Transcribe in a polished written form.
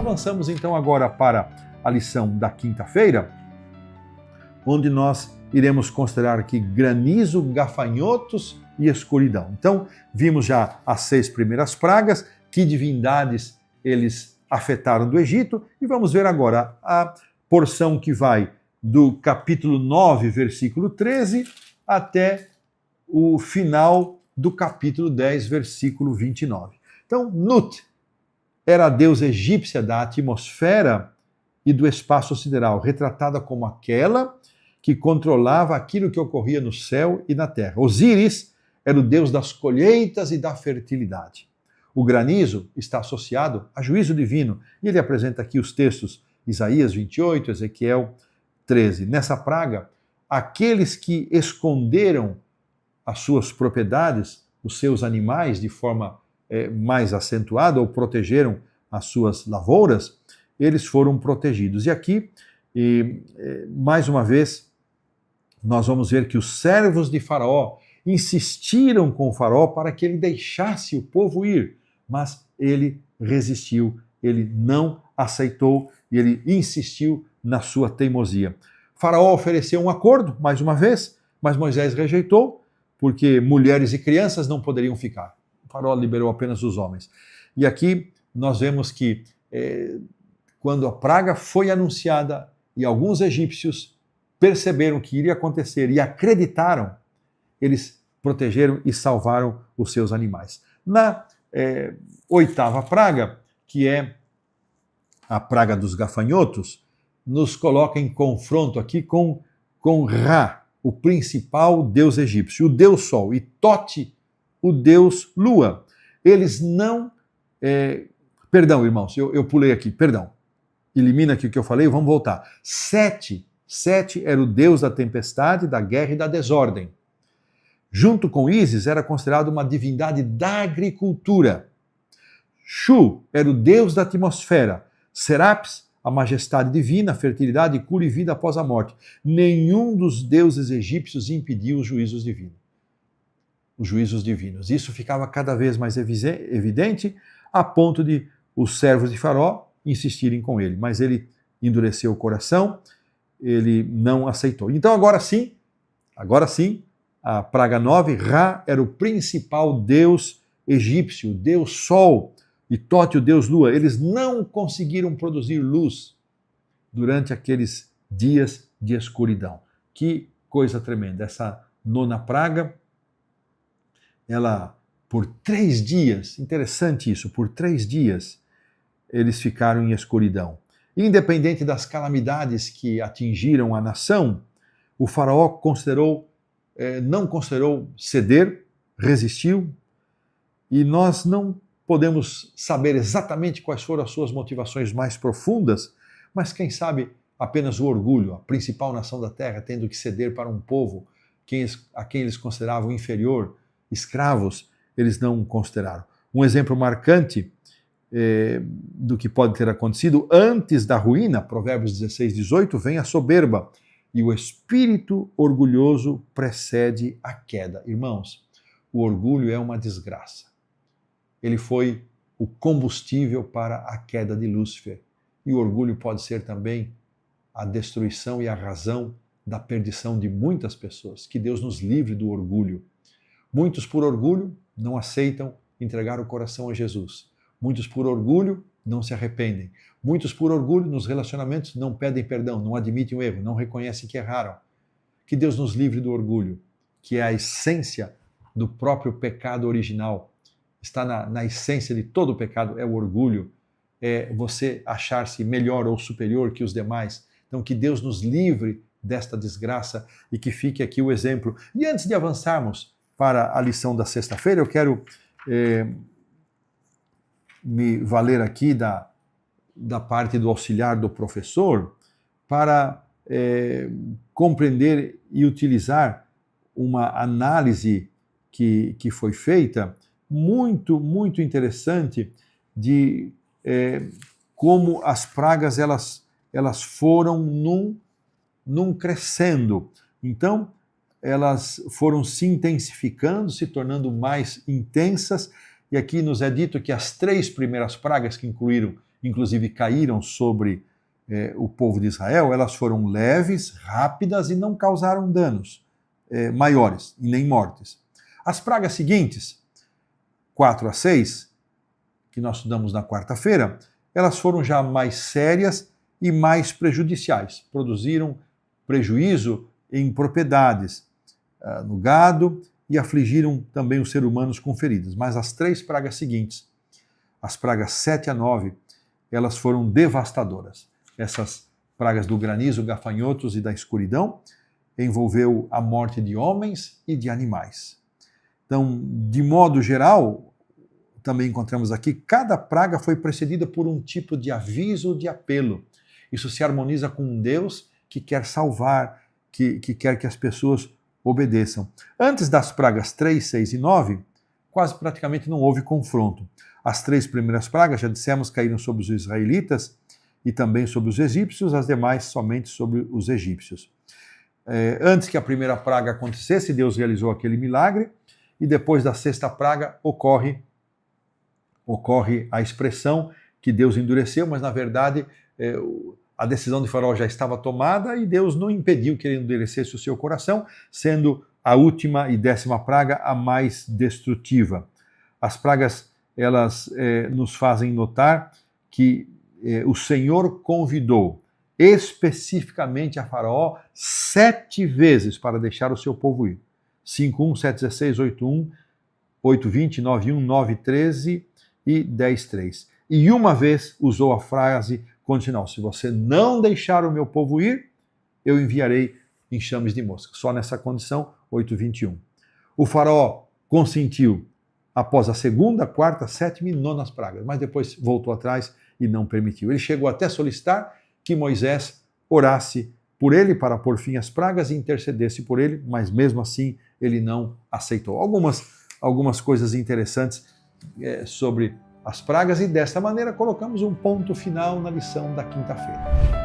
avançamos então agora para a lição da quinta-feira, onde nós iremos considerar aqui granizo, gafanhotos e escuridão. Então, vimos já as 6 primeiras pragas, que divindades eles afetaram do Egito, e vamos ver agora a porção que vai do capítulo 9, versículo 13, até o final do capítulo 10, versículo 29. Então, Nut era a deusa egípcia da atmosfera e do espaço sideral, retratada como aquela que controlava aquilo que ocorria no céu e na terra. Osíris era o deus das colheitas e da fertilidade. O granizo está associado a juízo divino, e ele apresenta aqui os textos Isaías 28, Ezequiel 13. Nessa praga, aqueles que esconderam as suas propriedades, os seus animais de forma mais acentuada, ou protegeram as suas lavouras, eles foram protegidos. E aqui, mais uma vez, nós vamos ver que os servos de Faraó insistiram com o Faraó para que ele deixasse o povo ir, mas ele resistiu, ele não aceitou e ele insistiu na sua teimosia. Faraó ofereceu um acordo, mais uma vez, mas Moisés rejeitou, porque mulheres e crianças não poderiam ficar. O Faraó liberou apenas os homens. E aqui nós vemos que quando a praga foi anunciada e alguns egípcios perceberam que iria acontecer e acreditaram, eles protegeram e salvaram os seus animais. Na 8ª praga, que é a praga dos gafanhotos, nos coloca em confronto aqui com Ra, o principal deus egípcio, o deus Sol, e Tote, o deus Lua. Eles não... Perdão, irmãos, eu pulei aqui, perdão. Elimina aqui o que eu falei, vamos voltar. Sete era o deus da tempestade, da guerra e da desordem. Junto com Ísis, era considerado uma divindade da agricultura. Shu era o deus da atmosfera. Serapis, a majestade divina, fertilidade, cura e vida após a morte. Nenhum dos deuses egípcios impediu os juízos divinos. Isso ficava cada vez mais evidente, a ponto de os servos de Faraó insistirem com ele. Mas ele endureceu o coração, ele não aceitou. Então agora sim, a praga 9, Ra era o principal deus egípcio, o deus Sol, e Tote, o deus Lua. Eles não conseguiram produzir luz durante aqueles dias de escuridão. Que coisa tremenda. Essa 9ª praga, ela, por 3 dias, interessante isso, por 3 dias, eles ficaram em escuridão. Independente das calamidades que atingiram a nação, o faraó não considerou ceder, resistiu, e nós não podemos saber exatamente quais foram as suas motivações mais profundas, mas quem sabe apenas o orgulho, a principal nação da terra, tendo que ceder para um povo a quem eles consideravam inferior, escravos, eles não consideraram. Um exemplo marcante do que pode ter acontecido antes da ruína, Provérbios 16, 18, vem a soberba, e o espírito orgulhoso precede a queda. Irmãos, o orgulho é uma desgraça. Ele foi o combustível para a queda de Lúcifer. E o orgulho pode ser também a destruição e a razão da perdição de muitas pessoas. Que Deus nos livre do orgulho. Muitos, por orgulho, não aceitam entregar o coração a Jesus. Muitos, por orgulho, não se arrependem. Muitos, por orgulho, nos relacionamentos, não pedem perdão, não admitem o erro, não reconhecem que erraram. Que Deus nos livre do orgulho, que é a essência do próprio pecado original. Está na essência de todo o pecado, é o orgulho. É você achar-se melhor ou superior que os demais. Então, que Deus nos livre desta desgraça e que fique aqui o exemplo. E antes de avançarmos para a lição da sexta-feira, eu quero me valer aqui da parte do auxiliar do professor para compreender e utilizar uma análise que foi feita, muito, muito interessante, de como as pragas elas foram num crescendo. Então, elas foram se intensificando, se tornando mais intensas, e aqui nos é dito que as 3 primeiras pragas, que incluíram inclusive caíram sobre o povo de Israel, elas foram leves, rápidas e não causaram danos maiores e nem mortes. As pragas seguintes, 4 a 6, que nós estudamos na quarta-feira, elas foram já mais sérias e mais prejudiciais. Produziram prejuízo em propriedades, no gado, e afligiram também os seres humanos com feridas. Mas as 3 pragas seguintes, as pragas 7 a 9, elas foram devastadoras. Essas pragas do granizo, gafanhotos e da escuridão envolveu a morte de homens e de animais. Então, de modo geral, também encontramos aqui, cada praga foi precedida por um tipo de aviso, de apelo. Isso se harmoniza com um Deus que quer salvar, que quer que as pessoas obedeçam. Antes das pragas 3, 6 e 9, quase praticamente não houve confronto. As 3 primeiras pragas, já dissemos, caíram sobre os israelitas e também sobre os egípcios, as demais somente sobre os egípcios. Antes que a primeira praga acontecesse, Deus realizou aquele milagre, e depois da 6ª praga ocorre a expressão que Deus endureceu, mas na verdade a decisão de Faraó já estava tomada e Deus não impediu que ele endurecesse o seu coração, sendo a última e 10ª praga a mais destrutiva. As pragas, elas nos fazem notar que o Senhor convidou especificamente a Faraó 7 vezes para deixar o seu povo ir. 5:1, 7:16, 8:1, 8:20, 9:1, 9:13 e 10:3. E uma vez usou a frase condicional: se você não deixar o meu povo ir, eu enviarei enxames de moscas. Só nessa condição, 8:21. O Faraó consentiu após a 2ª, 4ª, 7ª e 9ª pragas, mas depois voltou atrás e não permitiu. Ele chegou até a solicitar que Moisés orasse por ele para pôr fim às pragas e intercedesse por ele, mas mesmo assim ele não aceitou. Algumas coisas interessantes sobre as pragas, e desta maneira colocamos um ponto final na lição da quinta-feira.